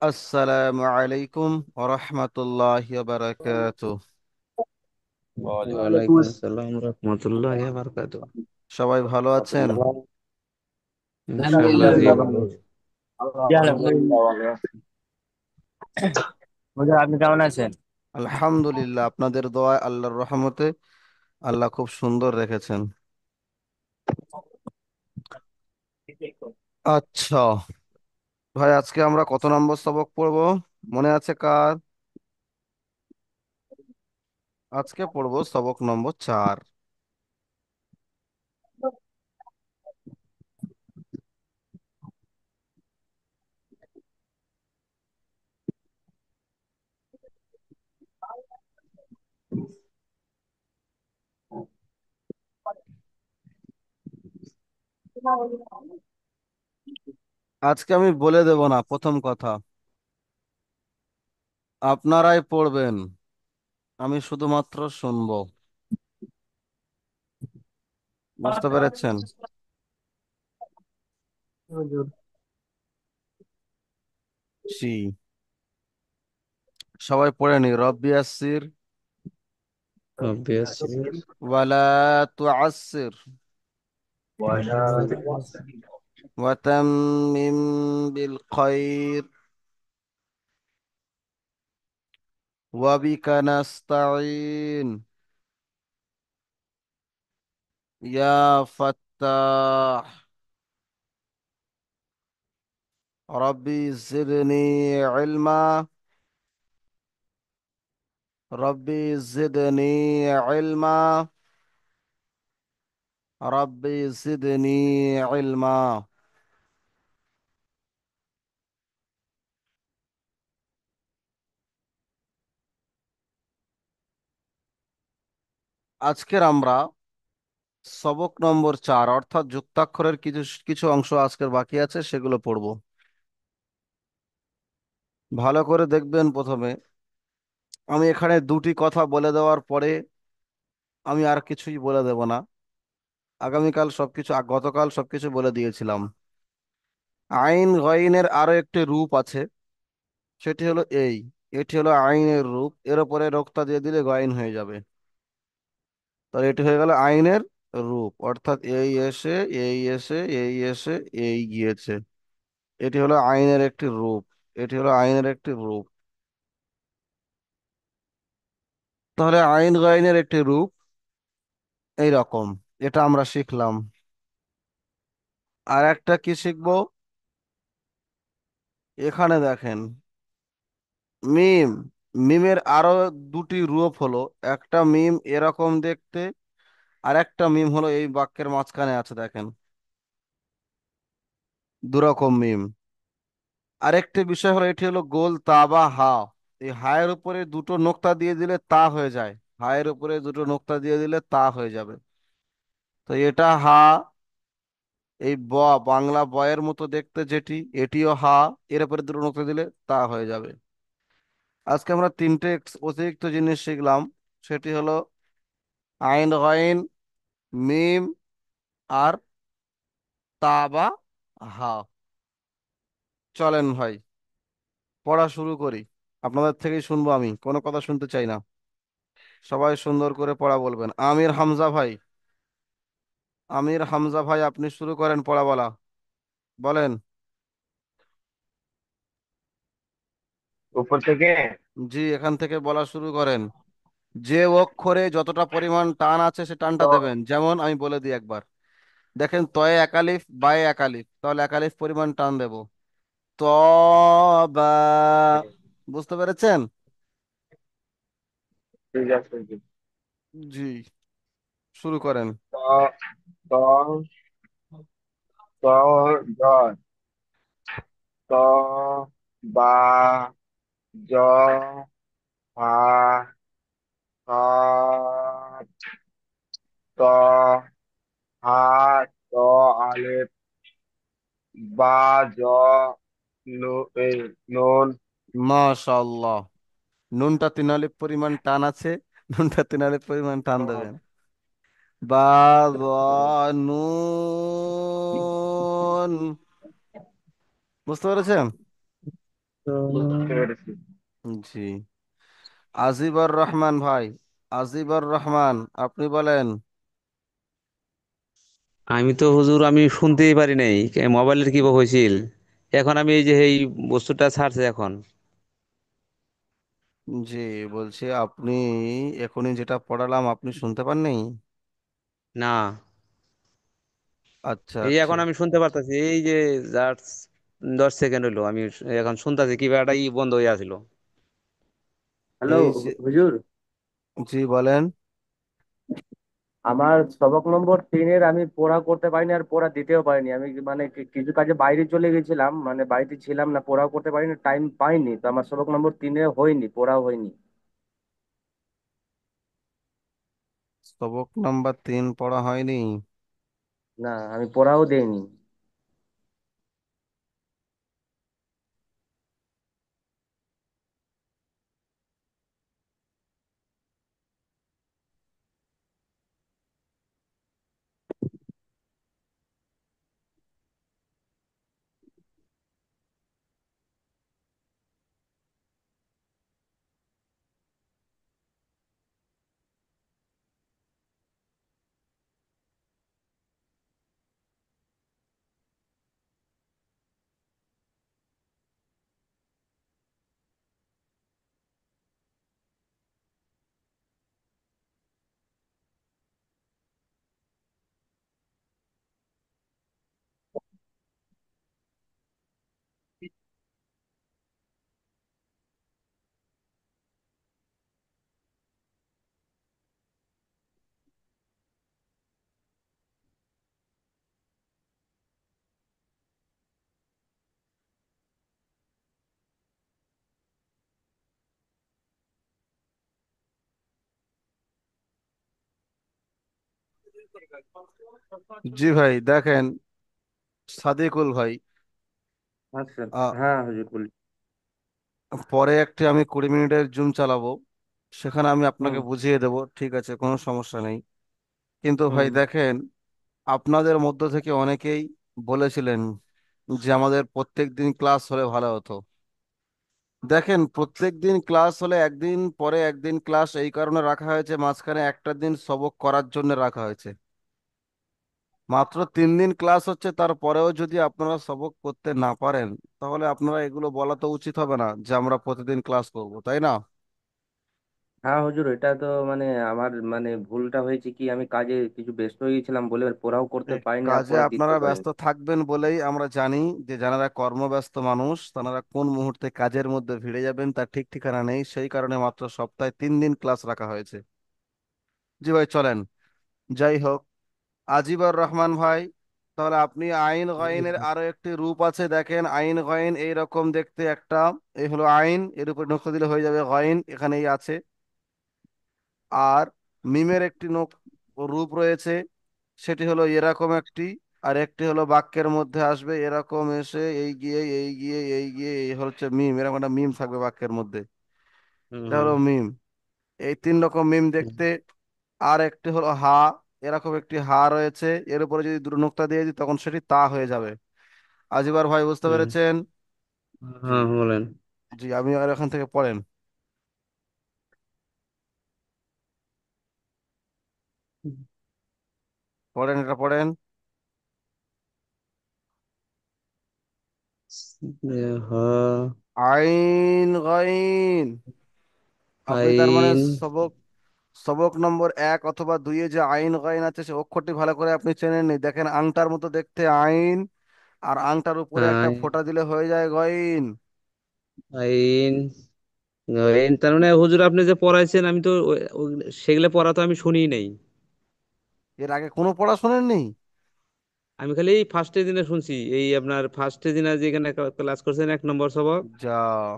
আসসালামু আলাইকুম ওরহমতুল্লাহি বারাকাতুহ। ওয়ালাইকুম আসসালাম রহমতুল্লাহ বারকাতুহ। সবাই ভালো আছেন? ইনশাআল্লাহ জি ভালো। আপনি কেমন আছেন? আলহামদুলিল্লাহ, আপনাদের দোয়ায় আল্লাহর রহমতে আল্লাহ খুব সুন্দর রেখেছেন। আচ্ছা ভাই, আজকে আমরা কত নম্বর সবক পড়বো মনে আছে কার? আজকে পড়বো সবক নম্বর 4। আজকে আমি বলে দেব না, প্রথম কথা আপনারাই পড়বেন, আমি শুধুমাত্র শুনবো। বুঝতে পেরেছেন? জি, সবাই পড়ে নি। রব্বি ইয়াসসির রব্বি ইয়াসসির ওয়ালা তুআসসির وتمم بالخير وبك نستعين يا فتاح ربي زدني علما ربي زدني علما ربي زدني علما। আজকের আমরা সবক নম্বর 4 অর্থাৎ যুক্তাক্ষরের কিছু কিছু অংশ আজকের বাকি আছে, সেগুলো পড়ব। ভালো করে দেখবেন। প্রথমে আমি এখানে দুটি কথা বলে দেওয়ার পরে আমি আর কিছুই বলে দেব না। আগামীকাল সবকিছু গতকাল সবকিছু বলে দিয়েছিলাম। আইন গয়নের আরো একটি রূপ আছে, সেটি হলো এই। এটি হলো আইনের রূপ, এর উপরে রোক্তা দিয়ে দিলে গয়ন হয়ে যাবে। তাহলে এটি হয়ে গেল আইনের রূপ, অর্থাৎ এই এসে এই এসে এই এসে এই গিয়েছে। এটি হলো আইনের একটি রূপ। এটি হলো আইনের একটি রূপ। তাহলে আইন গয়নের একটি রূপ এই রকম, এটা আমরা শিখলাম। আর একটা কি শিখবো? এখানে দেখেন, মিম। মিমের আরো দুটি রূপ হলো, একটা মিম এরকম দেখতে, আর একটা মিম হলো এই বাক্যের মাঝখানে আছে দেখেন, দুরকম মিম। আরেকটি বিষয় হলো, এটি হলো গোল তা বা হা। এই হায়ের উপরে দুটো নোক্তা দিয়ে দিলে তা হয়ে যায়। হায়ের উপরে দুটো নোক্তা দিয়ে দিলে তা হয়ে যাবে। তো এটা হা। এই ব, বাংলা বয়ের মতো দেখতে যেটি, এটিও হা। এর উপরে দুটো নোক্তা দিলে তা হয়ে যাবে। আজকে আমরা তিনটে অতিরিক্ত জিনিস শিখলাম, সেটি হলো আইন গয়েন, মিম, আর তা বা হা। চলেন ভাই, পড়া শুরু করি। আপনাদের থেকেই শুনবো, আমি কোনো কথা শুনতে চাই না। সবাই সুন্দর করে পড়া বলবেন। আমির হামজা ভাই, আমির হামজা ভাই, আপনি শুরু করেন পড়া বলা। বলেন। উপর থেকে। জি, এখান থেকে বলা শুরু করেন। যে অক্ষরে যতটা পরিমাণ টান আছে সে টানটা তো দেবেন। যেমন আমি বলে দিই একবার, দেখেন, তয়ে একালিফ বায়ে একালিফ, তাহলে একালিফ পরিমাণ টান দেব। ত, বা। বুঝতে পেরেছেন? ঠিক আছে। জি, শুরু করেন। তো তো তো জ তো বা জ হা হা তো হা তো আলিফ বা জ এই নুন। মাশাআল্লাহ। নুনটা 3 আলিফ পরিমাণ টান আছে, নুনটা 3 আলিফ পরিমাণ টান দেবেন। বা, য, নুন। বুঝতে পেরেছেন? বুঝতে পেরেছি। জি। আজিবর রহমান ভাই, আজিবর রহমান, আপনি বলেন। আমি তো হুজুর আমি শুনতেই পারি নাই মোবাইলের কি হয়েছিল। এখন আমি এই যে এই বস্তুটা ছাড়ছে এখন। জি, বলছি আপনি এখনই যেটা পড়ালাম আপনি শুনতে পাননি? না, আচ্ছা এই এখন ঠিক। আমি শুনতে পারতাছি এই যে জাস্ট 10 সেকেন্ড হলো আমি এখন শুনতাছি কি একটা বন্ধ হয়ে আছিল। হ্যালো এই যে, হুজুর, জি বলেন। আমার সবক নম্বর 3-এর আমি পড়া করতে পারিনি আর পড়া দিতেও পারিনি। আমি মানে কিছু কাজে বাইরে চলে গেছিলাম, মানে বাড়িতে ছিলাম না, পড়াও করতে পারিনি, টাইম পাইনি, তো আমার সবক নম্বর 3-এ হয়নি, পড়াও হয়নি। সবক নাম্বার 3 পড়া হয়নি? না, আমি পড়াও দেইনি। জি ভাই দেখেন, সাদিকুল ভাই, আচ্ছা। আ, হ্যাঁ হুজুর বলি। পরে একটি আমি 20 মিনিটের জুম চালাবো, সেখানে আমি আপনাকে হুম। বুঝিয়ে দেব, ঠিক আছে, কোনো সমস্যা নেই। কিন্তু ভাই হুম। দেখেন, আপনাদের মধ্য থেকে অনেকেই বলেছিলেন যে আমাদের প্রত্যেক দিন ক্লাস হলে ভালো হতো। দেখেন, প্রত্যেক দিন ক্লাস হলে একদিন পরে একদিন ক্লাস এই কারণে রাখা হয়েছে, মাঝখানে একটা দিন সবক করার জন্য রাখা হয়েছে। মাত্র 3 দিন ক্লাস হচ্ছে, তারপরেও যদি আপনারা সবক করতে না পারেন, তাহলে আপনারা এগুলো বলা তো উচিত হবে না যে আমরা প্রতিদিন ক্লাস করব, তাই না? হ্যাঁ হুজুর, এটা তো মানে আমার মানে ভুলটা হয়েছে কি, আমি কাজে কিছু ব্যস্ত হয়ে গেছিলাম বলে পড়াও করতে এ, পারিনি আর কাজে পড়া আপনারা দিতেও ব্যস্ত পারিনি। থাকবেন বলেই আমরা জানি যে যারা কর্মব্যস্ত মানুষ তারা কোন মুহূর্তে কাজের মধ্যে ভিড়ে যাবেন তার ঠিক ঠিকানা নেই, সেই কারণে মাত্র সপ্তাহে 3 দিন ক্লাস রাখা হয়েছে। জি ভাই চলেন, যাই হোক। আজিবর রহমান ভাই, তাহলে আপনি আইন গয়নের আরো একটি রূপ আছে, দেখেন আইন গয়ন এইরকম দেখতে একটা। এই হলো আইন, এর উপর নকশা দিলে হয়ে যাবে গয়ন, এখানেই আছে। আর মিমের একটি রূপ রয়েছে, সেটি হলো এরকম একটি। আর একটি হলো বাক্যের মধ্যে আসবে এরকম এসে এই গিয়ে এই গিয়ে এই গিয়ে, এই হচ্ছে মিম, এরকম একটা মিম থাকবে বাক্যের মধ্যে। হুম এটা হুম হলো মিম। এই 3 রকম মিম হুম দেখতে। আর একটি হলো হা, এরকম একটি হা রয়েছে, এর উপরে যদি দুটো নোক্তা দিয়ে দিই তখন সেটি তা হয়ে যাবে। আজিবার ভাই বুঝতে হুম। পেরেছেন? জি। হ্যাঁ বলেন। জি, আমি আর এখান থেকে পড়েন, পড়েন, এটা পড়েন। হ আইন গাইন। আপনি তার মানে আইন। সবক সবক নম্বর 1 অথবা 2-এ যে আইন গাইন আছে সে অক্ষরটি ভালো করে আপনি চেনেননি, দেখেন আংটার মতো দেখতে আইন, আর আংটার উপরে একটা আইন। ফোঁটা দিলে হয়ে যায় গইন। আইন। আইন তার মানে হুজুর আপনি যে পড়াইছেন আমি তো সেগুলো পড়া তো আমি শুনি নাই। এর আগে কোনো পড়া শোনেননি? আমি খালি এই ফার্স্টের দিনে শুনছি, এই আপনার ফার্স্টের দিনে যেখানে ক্লাস করছেন 1 নম্বর সবক, যা,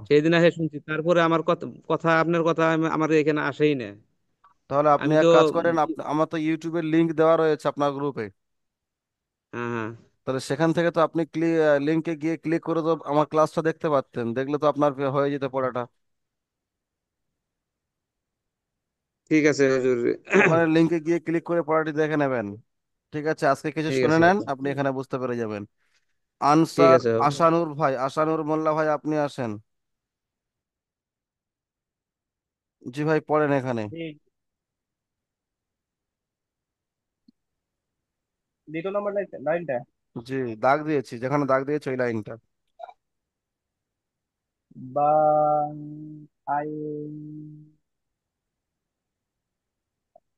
সেই দিনে শুনছি। তারপরে আমার কথা কথা আপনার কথা আমার এখানে আসেই না। তাহলে আপনি আমি তো এক কাজ করেন, আমার তো ইউটিউবের লিংক দেওয়া রয়েছে আপনার গ্রুপে, হ্যাঁ হ্যাঁ তাহলে সেখান থেকে তো আপনি লিংকে গিয়ে ক্লিক করে তো আমার ক্লাসটা দেখতে পারতেন, দেখলে তো আপনার হয়ে যেত পড়াটা। ঠিক আছে হুজুর। ওখানে লিংকে গিয়ে ক্লিক করে পড়াটি দেখে নেবেন। ঠিক আছে, আজকে কিছু ঠিক শুনে আছে নেন, আপনি এখানে বুঝতে পেরে যাবেন। ঠিক আনসার আছে। আশানুর ভাই, আশানুর মোল্লা ভাই, আপনি আসেন। জি ভাই, পড়েন এখানে। জি, দ্বিতীয় নম্বর লাইনটা। জি, দাগ দিয়েছি, যেখানে দাগ দিয়েছি ওই লাইনটা। বা, আইন,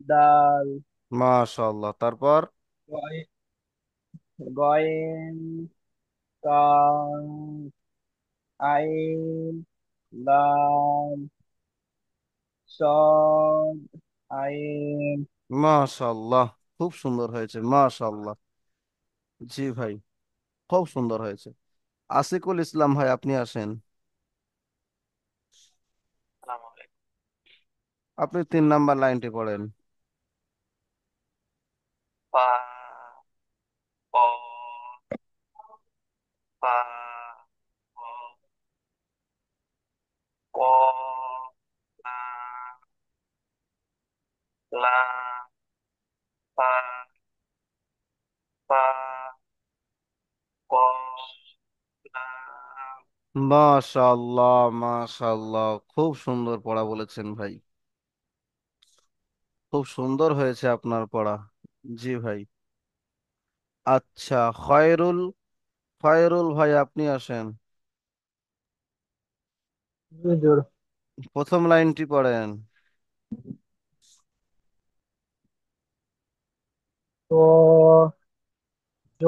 দাল, মাশাআল্লাহ, তারপর? গয়, গয়েন, কান, আইন, লাম, সদ, আইন। মাশাআল্লাহ, খুব সুন্দর হয়েছে, মাশাআল্লাহ। জি ভাই, খুব সুন্দর হয়েছে। আসিকুল ইসলাম ভাই, আপনি আসেন। আপনি 3 নাম্বার লাইনটি পড়েন। পা, প, পা, প, ক, লা, লা, পা, পা, ক, লা। মাশাআল্লাহ, মাশাআল্লাহ, খুব সুন্দর পড়া বলেছেন ভাই। খুব সুন্দর হয়েছে আপনার পড়া। জি ভাই। আচ্ছা, খয়রুল, খয়রুল ভাই, আপনি আসেন। হুজুর। প্রথম লাইনটি পড়েন। তো, জ,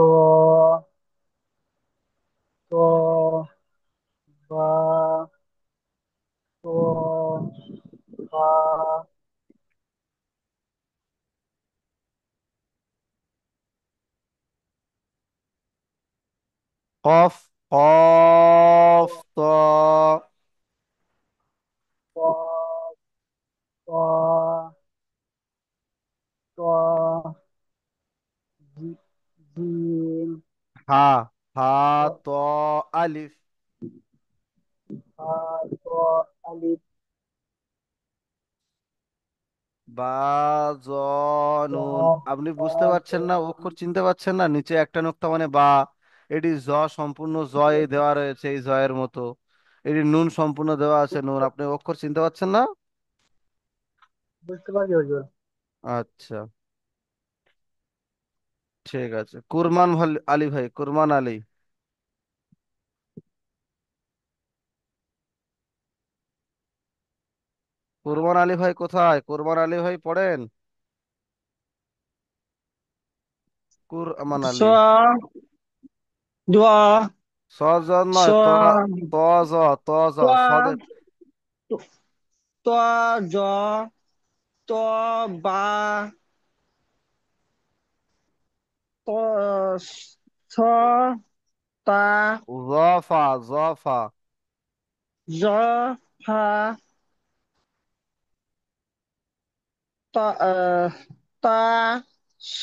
তো, বা, তো, বা, কফ, কফ ত। প, প, ত, জি, জিম, হা, হা ত, ত আলিফ। আ, ত, আলিফ, বা, জ, ত, নুন। আপনি তা, বুঝতে ত, পারছেন না, অক্ষর চিনতে পারছেন না? নিচে একটা নোক্তা মানে বা। এটি জ, সম্পূর্ণ জ এই দেওয়া রয়েছে এই জয়ের মতো। এটি নুন সম্পূর্ণ দেওয়া আছে নুন, আপনি অক্ষর চিনতে পারছেন না? বুঝতে পারছি হুজুর। আচ্ছা, ঠিক আছে। কুরমান আলী ভাই, কুরমান আলী। কুরবান আলী ভাই কোথায়? কুরবান আলী ভাই পড়েন। কুরআমান স, আলী। দ, সজ স, নয়, ত, জ, ত, জ, সদে। ত, ত, জ, ত, বা, ত, স, তা, জফা, জফা। জ, ফা, তা, তা, স,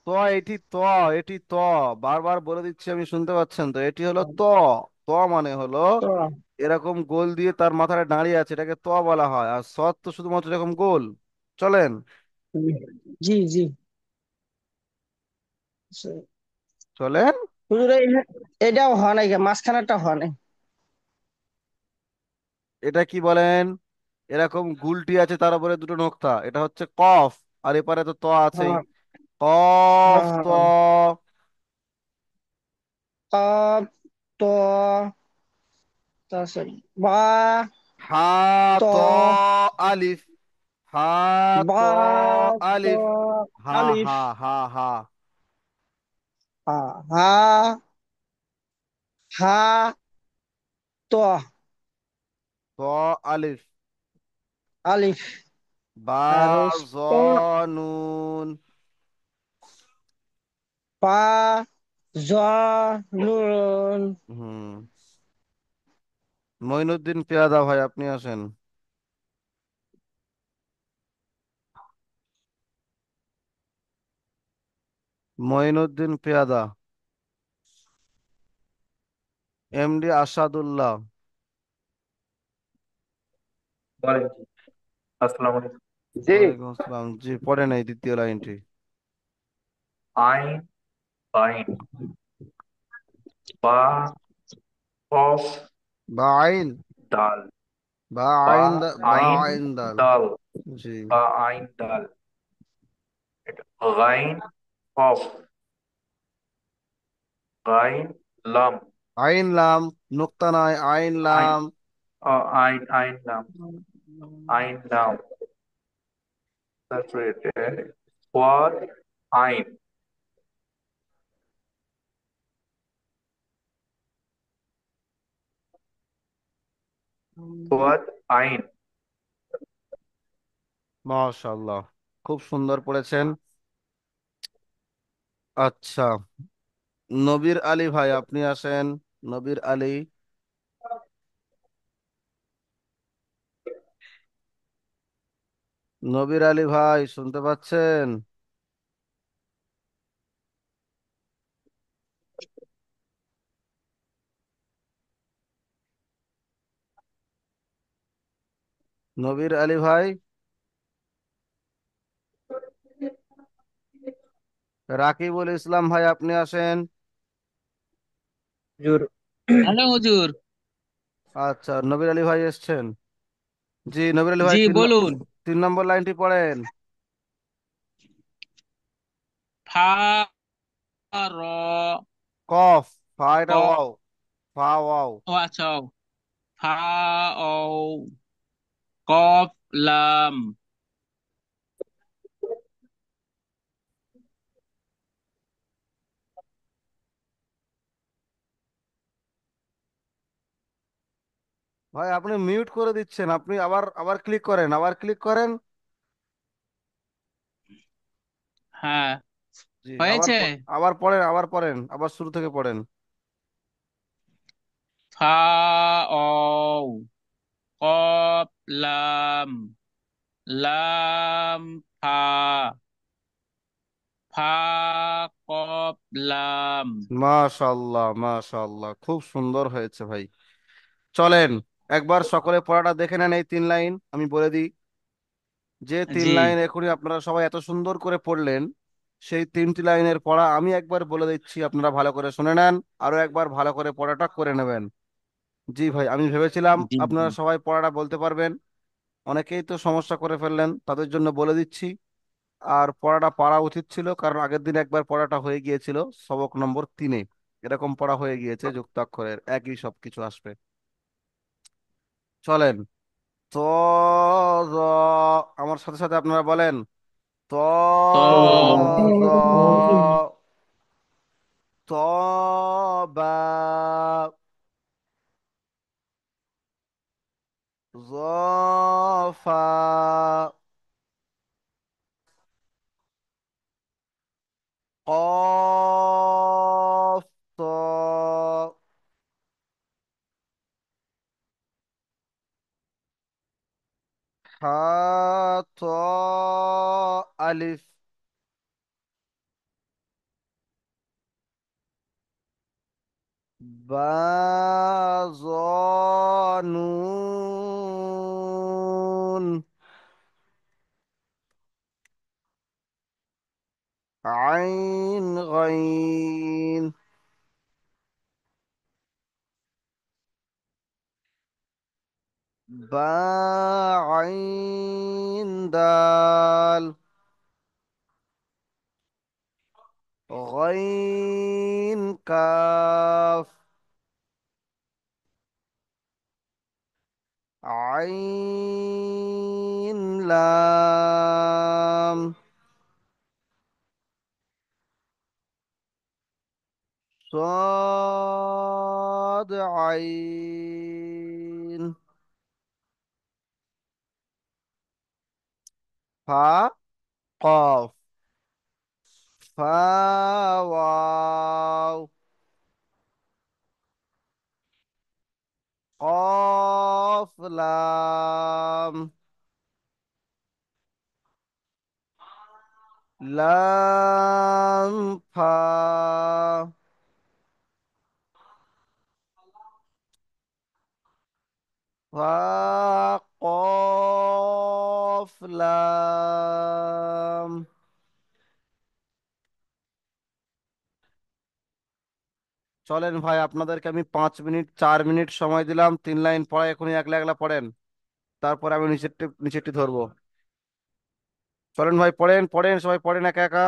ত, এটি ত, এটি ত। বারবার বলে দিচ্ছি, আমি শুনতে পাচ্ছেন তো? এটি হলো ত। ত মানে হলো ত। এরকম গোল দিয়ে তার মাথায় দাঁড়িয়ে আছে, এটাকে ত বলা হয়। আর সৎ তো শুধুমাত্র এরকম গোল। চলেন। জি, জি। চলেন। হুজুর এটাও হওয়া নাই, মাঝখানেরটা হওয়া নাই। এটা কি বলেন? এরকম গুলটি আছে, তার উপরে দুটো নোক্তা, এটা হচ্ছে কফ। আর এপারে তো ত আছেই। হ্যাঁ, কফ ত। হ্যাঁ। ত, ত, তারপর বা, হা ত, ত আলিফ। হা ত বা, ত, আলিফ। হা, আলিফ, হা, হা, হা। হা, হা, হা, ত, ত আলিফ। আলিফ। বা, আর জ, ত, নুন। পা, জ, নুন। হুম। মঈনুদ্দিন পেয়াদা ভাই, আপনি আসেন। মঈনুদ্দিন পেয়াদা। এমডি আসাদুল্লাহ। ওয়ালাইকুম আসসালামু আলাইকুম। জি। ওয়ালাইকুম আসসালাম। জি, পড়েন এই দ্বিতীয় লাইনটি। আইন, বাইন, বা, কফ, বা আইন। দাল। বা বা আইন বা আইন আইন দাল। দাল, জি। বা আইন দাল। এটা গাইন কফ, গাইন লাম, আইন লাম, নোক্তা নাই, আইন আইন, লাম। আইন, আইন লাম, আইন লাম। তারপরে ওয়ার আইন, ওয়ার আইন। মাশাআল্লাহ, খুব সুন্দর পড়েছেন। আচ্ছা, নবীর আলী ভাই আপনি আসেন। নবীর আলী। নবীর আলী ভাই শুনতে পাচ্ছেন? নবীর আলী ভাই। রাকিবুল ইসলাম ভাই আপনি আসেন। হুজুর। হ্যালো হুজুর। আচ্ছা, নবীর আলী ভাই এসছেন। জি, নবীর আলী ভাই জি বলুন। 3 নম্বর লাইনটি পড়েন। ফা র কফ। ফা এটা ক, ওয়াও। ফা ওয়াও। ও আচ্ছা, ফা ও কফ লাম। ভাই আপনি মিউট করে দিচ্ছেন, আপনি আবার আবার ক্লিক করেন, আবার ক্লিক করেন। হ্যাঁ, জি, হয়েছে। আবার পড়েন, আবার পড়েন, আবার শুরু থেকে পড়েন। ফা ও কফ লাম, লাম ফা, ফা কফ লাম। মাশাআল্লাহ, মাশাআল্লাহ, খুব সুন্দর হয়েছে ভাই। চলেন একবার সকলে পড়াটা দেখে নেন। এই 3 লাইন আমি বলে দিই। যে তিন জি লাইন এখনই আপনারা সবাই এত সুন্দর করে পড়লেন, সেই 3টি লাইনের পড়া আমি একবার বলে দিচ্ছি, আপনারা ভালো করে শুনে নেন। আরো একবার ভালো করে পড়াটা করে নেবেন। জি ভাই, আমি ভেবেছিলাম জি জি। আপনারা সবাই পড়াটা বলতে পারবেন। অনেকেই তো সমস্যা করে ফেললেন, তাদের জন্য বলে দিচ্ছি। আর পড়াটা পারা উচিত ছিল, কারণ আগের দিন একবার পড়াটা হয়ে গিয়েছিল সবক নম্বর 3-এ। এরকম পড়া হয়ে গিয়েছে, যুক্তাক্ষরের একই সব কিছু আসবে। চলেন। তো জ, আমার সাথে সাথে আপনারা বলেন। ত ত জ, ত বা, জ ফা, কফ ত, হা ত আলিফ, বা জ নুন, আইন গাইন, বা আইন দাল, غين كاف، عين لام، صاد عين، فا قاف، فا واو، قاف لام، لام فا، فا قاف لام। চলেন ভাই, আপনাদেরকে আমি 5 মিনিট 4 মিনিট সময় দিলাম। 3 লাইন পড়া এখনই একলা একলা পড়েন। তারপরে আমি নিচেরটি ধরবো। চলেন ভাই, পড়েন পড়েন, সবাই পড়েন একা একা।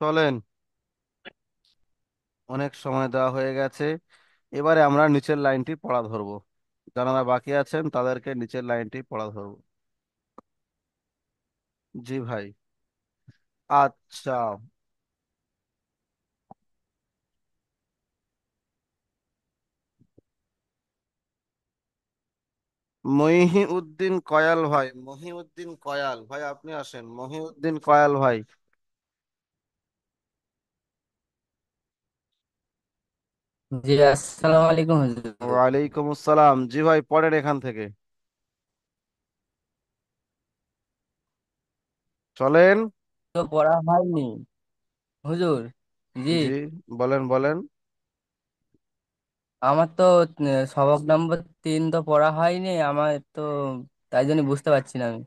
চলেন, অনেক সময় দেওয়া হয়ে গেছে। এবারে আমরা নিচের লাইনটি পড়া ধরবো। যারা বাকি আছেন তাদেরকে নিচের লাইনটি পড়া ধরবো। জি ভাই। আচ্ছা। মহিউদ্দিন কয়াল ভাই, মহিউদ্দিন কয়াল ভাই, আপনি আসেন, মহিউদ্দিন কয়াল ভাই। জি আসসালামু আলাইকুম হুজুর। ওয়ালাইকুম আসসালাম। জি ভাই, পড়েন এখান থেকে। চলেন। তো পড়া হয়নি হুজুর। জি জি, বলেন বলেন। আমার তো সবক নম্বর 3 তো পড়া হয়নি আমার তো, তাই জন্য বুঝতে পারছি না আমি।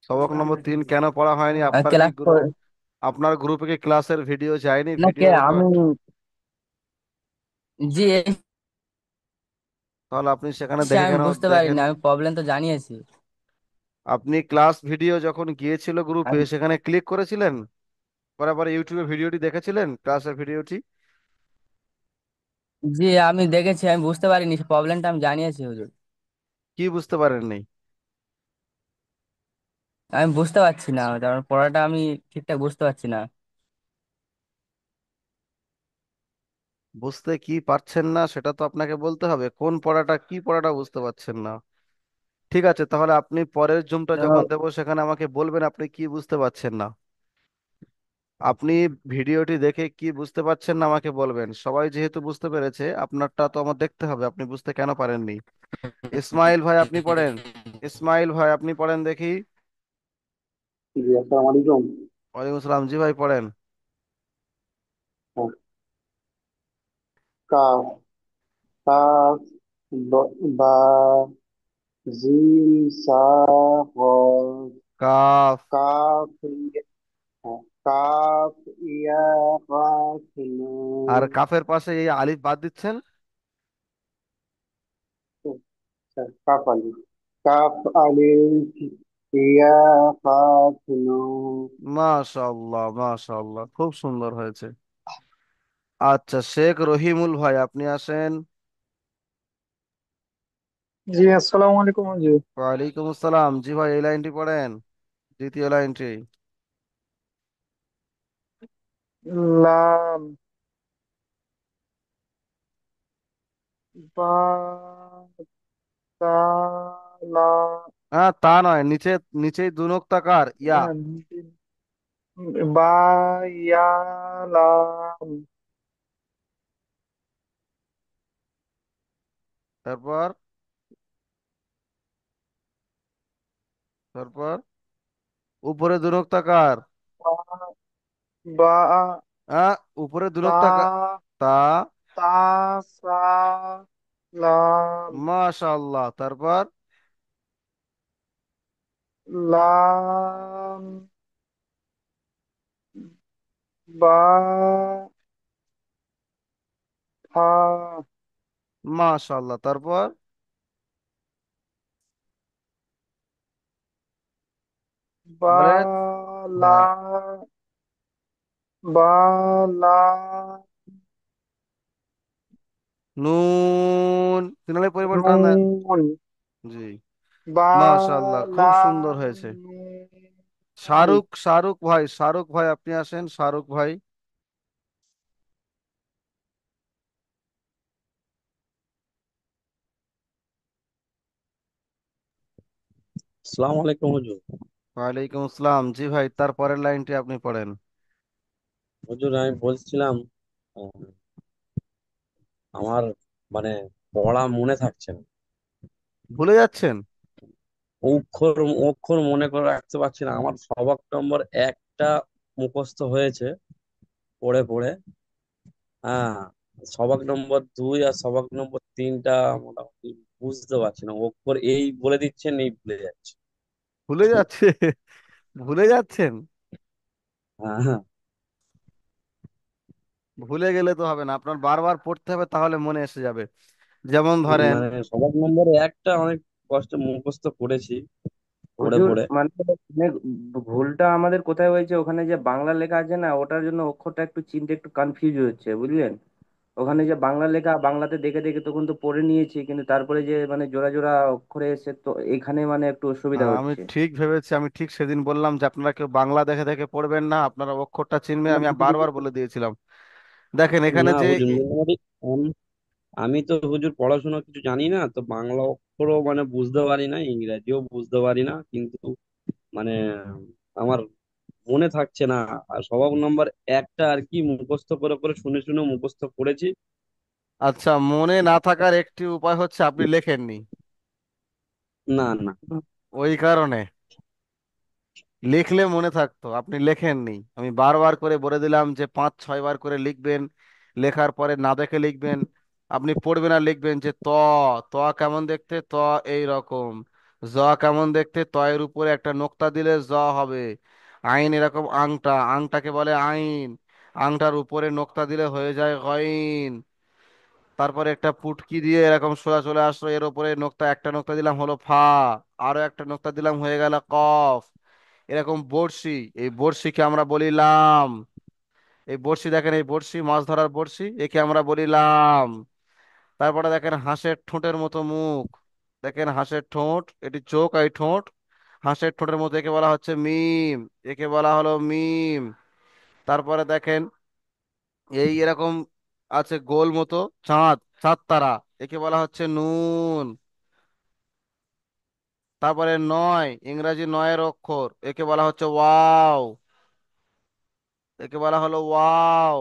সবক নম্বর 3 কেন পড়া হয়নি? আপনার কি ক্লাস আপনার গ্রুপে কি ক্লাসের ভিডিও যায়নি, না কে ভিডিও আমি, রেকর্ড? জি তাহলে আপনি সেখানে এসে দেখে আমি কেন বুঝতে পারিনি, দেখেন? আমি প্রবলেম তো জানিয়েছি। আপনি ক্লাস ভিডিও যখন গিয়েছিল গ্রুপে, আমি সেখানে ক্লিক করেছিলেন? পরে ইউটিউবে ভিডিওটি দেখেছিলেন, ক্লাসের ভিডিওটি? জি আমি দেখেছি, আমি বুঝতে পারিনি, প্রবলেমটা আমি জানিয়েছি হুজুর। কি বুঝতে পারেননি? আমি বুঝতে পারছি না, কারণ পড়াটা আমি ঠিকঠাক বুঝতে পারছি না। বুঝতে কি পারছেন না সেটা তো আপনাকে বলতে হবে, কোন পড়াটা, কি পড়াটা বুঝতে পারছেন না। ঠিক আছে, তাহলে আপনি পরের জুমটা যখন তো দেবো সেখানে আমাকে বলবেন আপনি কি বুঝতে পারছেন না। আপনি ভিডিওটি দেখে কি বুঝতে পারছেন না আমাকে বলবেন। সবাই যেহেতু বুঝতে পেরেছে, আপনারটা তো আমার দেখতে হবে আপনি বুঝতে কেন পারেননি। ইসমাইল ভাই, আপনি পড়েন। ইসমাইল ভাই, আপনি পড়েন দেখি। জি আসসালামু আলাইকুম। ওয়ালাইকুম আসসালাম। জি ভাই, পড়েন। হ্যাঁ, কাফ, কাফ, বা, জিম, সা, গফ, কাফ। কাফ, হ্যাঁ, কাফ, ইয়া, কাফ, আর নুন, কাফের পাশে এই আলিফ বাদ দিচ্ছেন। আচ্ছা, কাফ আলিফ, কাফ আলিফ, ইয়া, কাফ, নুন। মাশাআল্লাহ মাশাআল্লাহ, খুব সুন্দর হয়েছে। আচ্ছা, শেখ রহিমুল ভাই আপনি আসেন। জি, আসসালামু আলাইকুম হুজুর। ওয়ালাইকুম আসসালাম। জি ভাই, এই লাইনটি পড়েন, দ্বিতীয় লাইনটি। লাম, বা, তা, লা, হ্যাঁ, তা নয়, নিচে, নিচেই দুনক্তাকার ইয়া। বা, ইয়া, লাম, তারপর, তারপর উপরে দুনক্তাকার। বা, বা, হ্যাঁ, উপরে দুনক্তাকার। তা, তা। তা, সা, লাম, মাশাআল্লাহ। তারপর, লাম, বা, থা, মাশাআল্লাহ। তারপর, বা, বলেন। লা, হ্যাঁ, বা, লা, নুন, তিনালে পরিমাণ টান দেন। নুন, জি। বা, মাশাআল্লাহ, খুব লাম, সুন্দর হয়েছে। নুন। শাহরুখ, শাহরুখ ভাই, শাহরুখ ভাই আপনি আসেন, শাহরুখ ভাই। আসসালামু আলাইকুম হুজুর। ওয়ালাইকুম আসসালাম। জি ভাই, তার পরের লাইনটি আপনি পড়েন। হুজুর আমি বলছিলাম, আহ, আমার মানে পড়া মনে থাকছে না। ভুলে যাচ্ছেন? অক্ষর অক্ষর মনে করে রাখতে পারছি না। আমার সবক নম্বর একটা মুখস্থ হয়েছে পড়ে পড়ে। হ্যাঁ, সবক নম্বর 2 আর সবক নম্বর 3টা মোটামুটি বুঝতে পারছি না। অক্ষর এই বলে দিচ্ছেন, এই ভুলে যাচ্ছে। ভুলে যাচ্ছে? ভুলে যাচ্ছেন? হ্যাঁ, হ্যাঁ। ভুলে গেলে তো হবে না, আপনার বারবার পড়তে হবে, তাহলে মনে এসে যাবে। যেমন ধরেন, মানে সবক নম্বর একটা অনেক কষ্টে মুখস্থ করেছি পড়ে হুজুর পড়ে। মানে ভুলটা আমাদের কোথায় হয়েছে, ওখানে যে বাংলা লেখা আছে না, ওটার জন্য অক্ষরটা একটু চিনতে একটু কনফিউজ হচ্ছে, বুঝলেন? ওখানে যে বাংলা লেখা, বাংলাতে দেখে দেখে তখন তো পড়ে নিয়েছি, কিন্তু তারপরে যে মানে জোড়া জোড়া অক্ষরে এসে তো এখানে মানে একটু অসুবিধা আমি হচ্ছে। ঠিক ভেবেছি, আমি ঠিক সেদিন বললাম যে আপনারা কেউ বাংলা দেখে দেখে পড়বেন না, আপনারা অক্ষরটা চিনবেন, আমি বারবার বলে দিয়েছিলাম। দেখেন এখানে না যে হুজুর, মোটামুটি আমি তো হুজুর পড়াশোনা কিছু জানি না, তো বাংলা অক্ষরও মানে বুঝতে পারি না, ইংরেজিও বুঝতে পারি না, কিন্তু মানে আমার মনে থাকছে না। আর স্বভাব নম্বর একটা আর কি মুখস্থ করে করে শুনে শুনে মুখস্থ করেছি। আচ্ছা, মনে না থাকার একটি উপায় হচ্ছে আপনি লেখেননি, না, না। ওই কারণে। লিখলে মনে থাকতো, আপনি লেখেননি। আমি বারবার করে বলে দিলাম যে 5-6 বার করে লিখবেন, লেখার পরে না দেখে লিখবেন। আপনি পড়বেন আর লিখবেন যে ত, ত কেমন দেখতে, ত এই রকম। জ কেমন দেখতে, ত এর উপরে একটা নোক্তা দিলে জ হবে। আইন এরকম, আংটা, আংটাকে বলে আইন, আংটার উপরে নোক্তা দিলে হয়ে যায় গইন। তারপরে একটা পুটকি দিয়ে এরকম সোজা চলে আসলো, এর উপরে নোক্তা, একটা নোক্তা দিলাম হলো ফা, আরো একটা নোক্তা দিলাম হয়ে গেল কফ। এরকম বড়শি, এই বড়শিকে আমরা বলিলাম। এই বড়শি দেখেন, এই বড়শি মাছ ধরার বড়শি, একে আমরা বলিলাম। তারপরে দেখেন হাঁসের ঠোঁটের মতো মুখ, দেখেন হাঁসের ঠোঁট, এটি চোখ আর এই ঠোঁট, হাঁসের ঠোঁটের মতো, একে বলা হচ্ছে মিম, একে বলা হলো মিম। তারপরে দেখেন এই এরকম আছে গোল মতো, চাঁদ, চাঁদ তারা, একে বলা হচ্ছে নুন। তারপরে নয়, ইংরাজি নয়ের অক্ষর, একে বলা হচ্ছে ওয়াও, একে বলা হলো ওয়াও।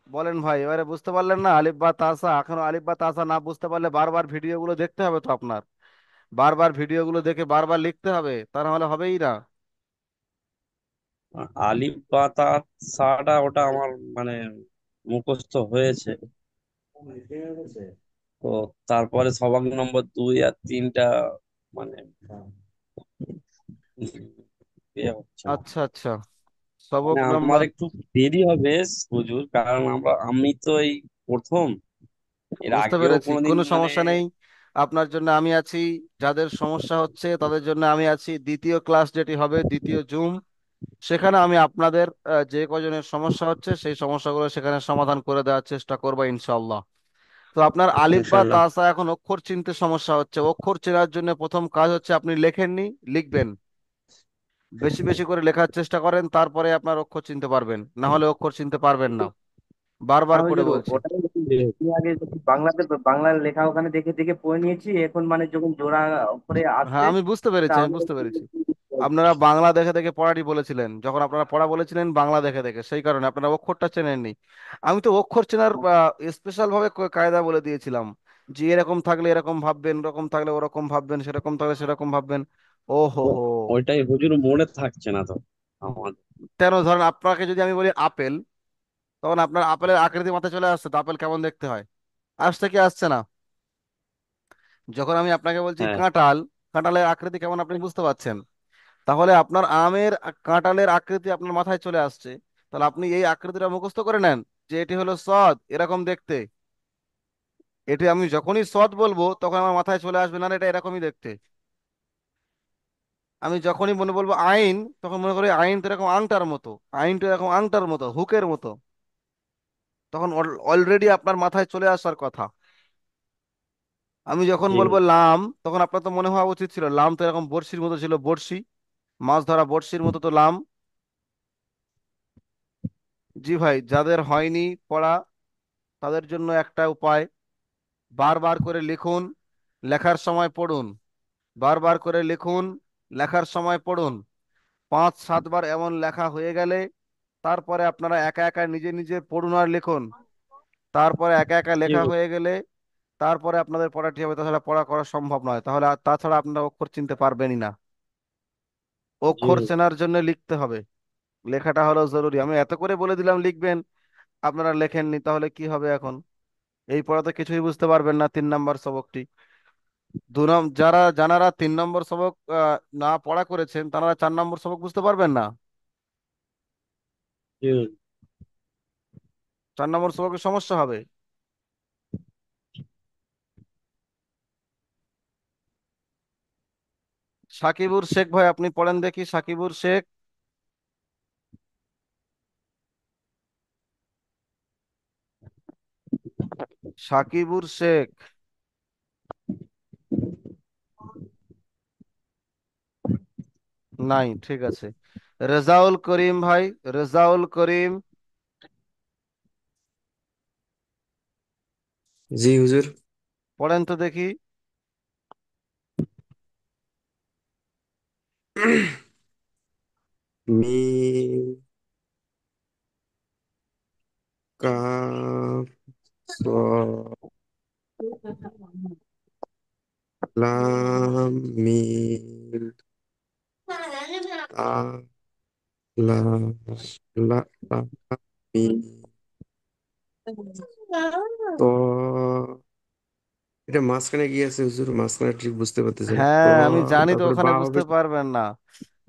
বলেন ভাই, এবারে বুঝতে পারলেন না আলিফ বা তাসা? এখনো আলিফ বা তাসা না বুঝতে পারলে বারবার ভিডিওগুলো দেখতে হবে তো আপনার, বারবার ভিডিওগুলো দেখে বারবার লিখতে হবে, তা না হলে হবেই না। আলিফ বা তা সাটা ওটা আমার মানে মুখস্থ হয়েছে। তো তারপরে সবক নম্বর 2 আর 3টা মানে হচ্ছে না। আচ্ছা আচ্ছা, মানে সবক আমার নাম্বার, একটু দেরি হবে হুজুর, কারণ আমি তো এই প্রথম, এর বুঝতে আগেও পেরেছি, কোনোদিন কোনো মানে সমস্যা নেই। আপনার জন্য আমি আছি, যাদের সমস্যা হচ্ছে তাদের জন্য আমি আছি। দ্বিতীয় ক্লাস যেটি হবে, দ্বিতীয় জুম, সেখানে আমি আপনাদের যে কজনের সমস্যা হচ্ছে সেই সমস্যাগুলো সেখানে সমাধান করে দেওয়ার চেষ্টা করবো ইনশাল্লাহ। তো আপনার আলিফ বা ইনশাল্লাহ। তাসা এখন অক্ষর চিনতে সমস্যা হচ্ছে। অক্ষর চেনার জন্য প্রথম কাজ হচ্ছে আপনি লেখেননি, লিখবেন। বেশি বেশি করে লেখার চেষ্টা করেন, তারপরে আপনার অক্ষর চিনতে পারবেন, না হলে অক্ষর চিনতে পারবেন না। বারবার হ্যাঁ করে হুজুর, বলছি। ওটাই আমি আগে যখন বাংলাতে বাংলার লেখা ওখানে দেখে দেখে পড়ে নিয়েছি, এখন মানে যখন জোড়া করে আসছে হ্যাঁ আমি বুঝতে তা পেরেছি, আমি আমি বুঝতে একটু পেরেছি। বুঝতে পারছি। আপনারা বাংলা দেখে দেখে পড়াটি বলেছিলেন, যখন আপনারা পড়া বলেছিলেন বাংলা দেখে দেখে, সেই কারণে আপনারা অক্ষরটা চেনেননি। আমি তো অক্ষর চেনার স্পেশাল ভাবে কায়দা বলে দিয়েছিলাম, যে এরকম থাকলে এরকম ভাববেন, এরকম থাকলে ওরকম ভাববেন, সেরকম থাকলে সেরকম ভাববেন। ও হো ও, হো। ওইটাই হুজুর মনে থাকছে না তো আমার। কেন? ধরেন আপনাকে যদি আমি বলি আপেল, তখন আপনার আপেলের আকৃতি মাথায় চলে আসছে তো, আপেল কেমন দেখতে হয়? আসছে কি আসছে না? যখন আমি আপনাকে বলছি হ্যাঁ। কাঁঠাল, কাঁঠালের আকৃতি কেমন আপনি বুঝতে পারছেন। তাহলে আপনার আমের কাঁঠালের আকৃতি আপনার মাথায় চলে আসছে। তাহলে আপনি এই আকৃতিটা মুখস্থ করে নেন, যে এটি হলো সদ, এরকম দেখতে। এটি আমি যখনই সদ বলবো তখন আমার মাথায় চলে আসবে, না এটা এরকমই দেখতে। আমি যখনই মনে বলবো আইন, তখন মনে করি আইন তো এরকম আংটার মতো, আইন তো এরকম আংটার মতো, হুকের মতো। তখন অলরেডি আপনার মাথায় চলে আসার কথা। আমি যখন জি বলবো লাম, তখন আপনার তো মনে হওয়া উচিত ছিল লাম তো এরকম বড়শির মতো ছিল, বড়শি, মাছ ধরা বড়শির মতো তো লাম। জি ভাই, যাদের হয়নি পড়া তাদের জন্য একটা উপায়, বারবার করে লিখুন, লেখার সময় পড়ুন। বারবার করে লিখুন, লেখার সময় পড়ুন। 5-7 বার এমন লেখা হয়ে গেলে তারপরে আপনারা একা একা নিজে নিজে পড়ুন আর লিখুন। তারপরে একা একা জি লেখা হয়ে গেলে তারপরে আপনাদের পড়াটি হবে, তাছাড়া পড়া করা সম্ভব নয়। তাহলে তাছাড়া আপনারা অক্ষর চিনতে পারবেনই না। জি অক্ষর চেনার জন্য লিখতে হবে, লেখাটা হলো জরুরি। আমি এত করে বলে দিলাম লিখবেন, আপনারা লেখেননি, তাহলে কি হবে এখন? এই পড়াতে কিছুই বুঝতে পারবেন না 3 নম্বর সবকটি। যারা জানারা 3 নম্বর সবক না পড়া করেছেন, তারা 4 নম্বর সবক বুঝতে পারবেন না। জি। 4 নম্বর সবকের সমস্যা হবে। সাকিবুর শেখ ভাই, আপনি পড়েন দেখি, সাকিবুর শেখ। সাকিবুর শেখ। নাই, ঠিক আছে। রেজাউল করিম ভাই, রেজাউল করিম, জি হুজুর। পড়েন তো দেখি। মিম কাফ صاد লাম মিম তা লা লা লা মিম তো এটা মাঝখানে কি আছে হুজুর? মাঝখানে ঠিক বুঝতে পারতেছি না তো। হ্যাঁ আমি জানি তো তারপরে ওখানে বা হবে। বুঝতে পারবেন না।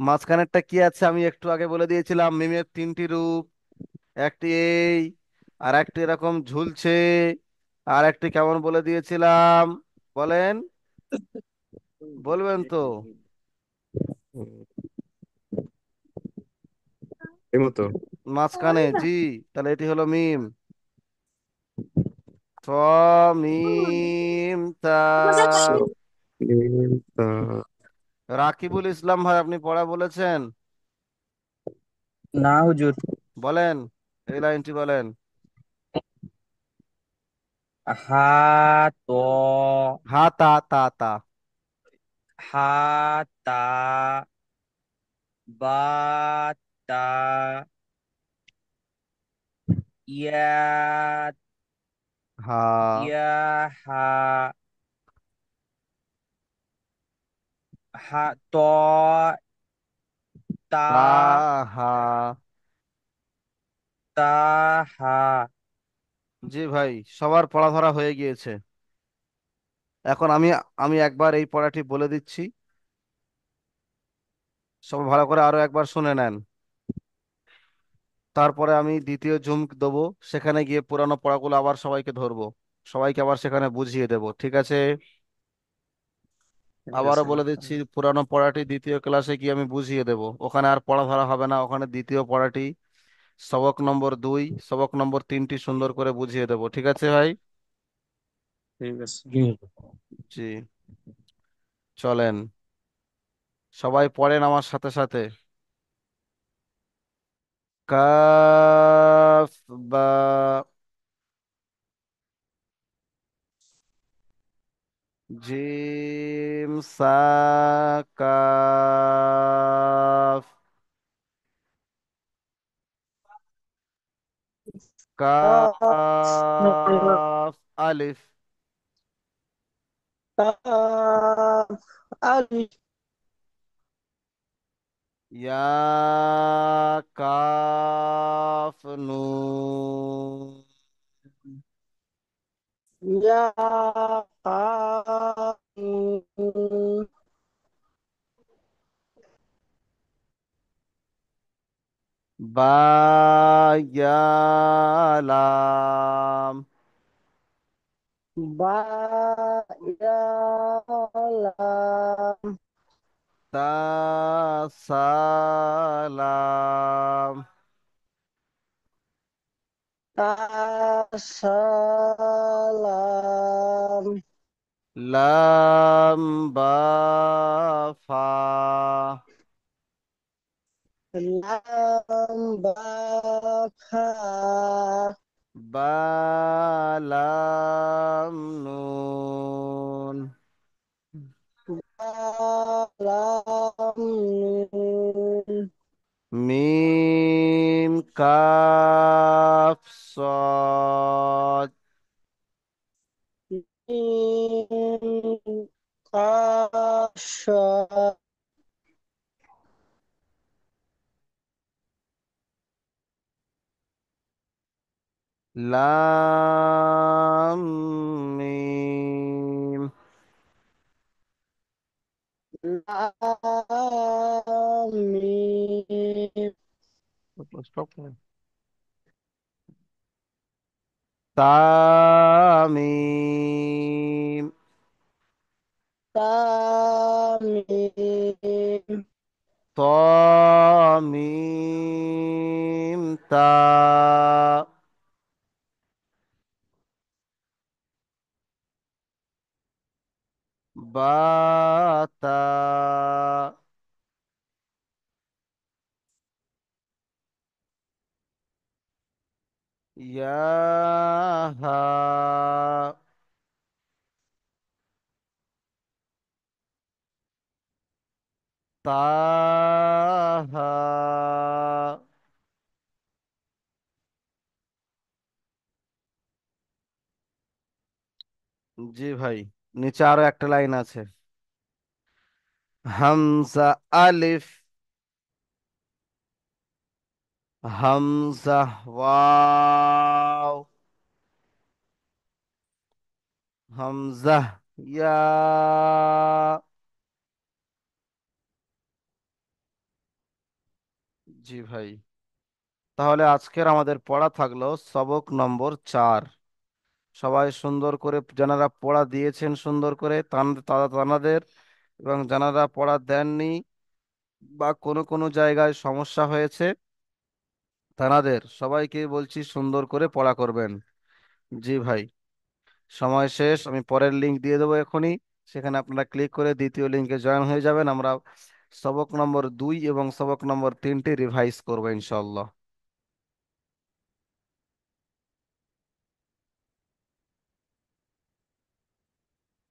মাঝখানেরটা কি আছে আমি একটু আগে বলে দিয়েছিলাম, মিমের 3টি রূপ। একটি এই, আর একটি এরকম ঝুলছে, আর একটি কেমন বলে দিয়েছিলাম, বলেন, বলবেন তো? হুম, এই মতো। মাঝখানে, জি। তাহলে এটি হলো মিম। স, মিম, তা। স- মিম তা। রাকিবুল ইসলাম ভাই, আপনি পড়া বলেছেন? না হুজুর। বলেন, এই লাইনটি বলেন। হা ত, হা তা তা তা। হা তা, বা তা, ইয়া, হা ইয়া, হা, হা ত, তা, তা, হা। তা, হা। জি ভাই, সবার পড়া ধরা হয়ে গিয়েছে। এখন আমি আমি একবার এই পড়াটি বলে দিচ্ছি, সব ভালো করে আরো একবার শুনে নেন। তারপরে আমি দ্বিতীয় জুম দেবো, সেখানে গিয়ে পুরানো পড়াগুলো আবার সবাইকে ধরবো, সবাইকে আবার সেখানে বুঝিয়ে দেবো, ঠিক আছে? ঠিক আবারও আছে। বলে দিচ্ছি, পুরানো পড়াটি দ্বিতীয় ক্লাসে কি আমি বুঝিয়ে দেব, ওখানে আর পড়া ধরা হবে না, ওখানে দ্বিতীয় পড়াটি সবক নম্বর 2, সবক নম্বর 3টি সুন্দর করে বুঝিয়ে দেব, ঠিক আছে ভাই? ঠিক আছে। জি, চলেন সবাই পড়েন আমার সাথে সাথে। কাফ, বা, জিম, সা, কাফ, কাফ, আলিফ, কাফ আলিফ ইয়া, কাফ, নুন, ইয়া কাফ নুন বা, ইয়া, লাম, বা ইয়া লাম তা, সা, লাম, তা সালাম লাম, বা, ফা, লাম বা খা বা, লাম, নুন, বা লাম নুন মিম, কাফ, সদ, মিম কাফ সা লাম, মিম। লাম মিম Stop করে। তামিম, তাম মিম তমিম, তা, বাতা, ইয়াহা, তাহা, জি ভাই, নিচে আরো একটা লাইন আছে। হামজা, আলিফ, হামজা, ওয়াও, হামজা, ইয়া, জি ভাই। তাহলে আজকের আমাদের পড়া থাকলো সবক নম্বর 4। সবাই সুন্দর করে, যারা পড়া দিয়েছেন সুন্দর করে তারা তানাদের, এবং যারা পড়া দেননি বা কোনো কোনো জায়গায় সমস্যা হয়েছে তানাদের সবাইকে বলছি সুন্দর করে পড়া করবেন। জি ভাই, সময় শেষ, আমি পরের লিংক দিয়ে দেবো এখনই, সেখানে আপনারা ক্লিক করে দ্বিতীয় লিংকে জয়েন হয়ে যাবেন। আমরা সবক নম্বর 2 এবং সবক নম্বর 3টি রিভাইজ করবো ইনশাল্লাহ।